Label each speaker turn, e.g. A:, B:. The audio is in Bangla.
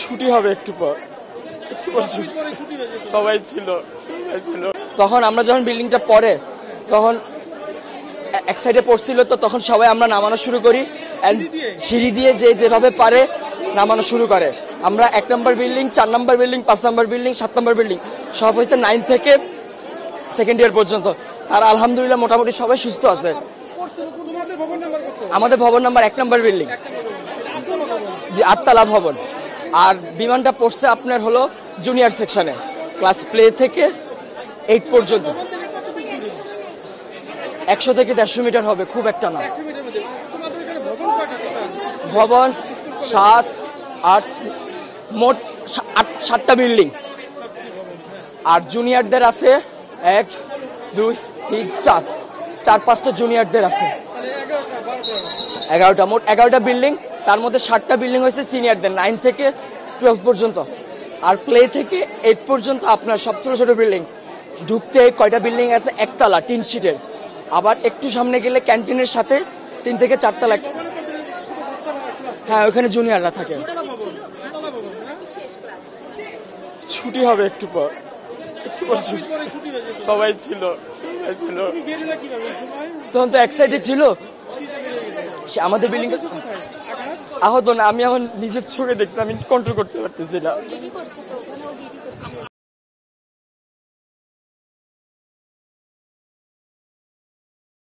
A: ছুটি হবে একটু পর সবাই ছিল তখন আমরা যখন বিল্ডিংটা পড়ে তখন এক সাইডে পড়ছিল, তো তখন সবাই আমরা নামানো শুরু করি, সিঁড়ি দিয়ে যেভাবে পারে নামানো শুরু করে। আমরা 1 নম্বর বিল্ডিং, 4 নম্বর বিল্ডিং, 5 নম্বর বিল্ডিং, 7 নম্বর বিল্ডিং সব হয়েছে 9 থেকে সেকেন্ড ইয়ার পর্যন্ত। তারা আলহামদুলিল্লাহ মোটামুটি সবাই সুস্থ আছে। আমাদের ভবন নাম্বার 1 নম্বর বিল্ডিং, জি 8 তলা ভবন। আর বিমানটা পড়ছে আপনার হলো জুনিয়র সেকশনে, ক্লাস প্লে থেকে 8 পর্যন্ত। 100 থেকে 150 মিটার হবে, খুব একটা না। ভবন 7, 8, মোট 7টা বিল্ডিং। আর জুনিয়রদের আছে 1, 2, 3, 4-5টা জুনিয়রদের আছে 11টা, মোট 11টা বিল্ডিং। তার মধ্যে 7টা বিল্ডিং হয়েছে সিনিয়রদের 9 থেকে 12 পর্যন্ত। আর প্লে থেকে 8 পর্যন্ত আপনার সব ছোট ছোট বিল্ডিং। ঢুকতে কয়টা বিল্ডিং আছে, 1 তলা টিন শিটের। আবার একটু সামনে গেলে ক্যান্টিনের সাথে 3 থেকে 4 তলা। হ্যাঁ, ওখানে জুনিয়ররা থাকে। ছুটি হবে একটু পর সবাই ছিল তখন তো এক সাইডে ছিল আমাদের বিল্ডিং। আহত না, আমি এখন নিজের চোখে দেখছি, আমি কন্ট্রোল করতে পারতেছি না।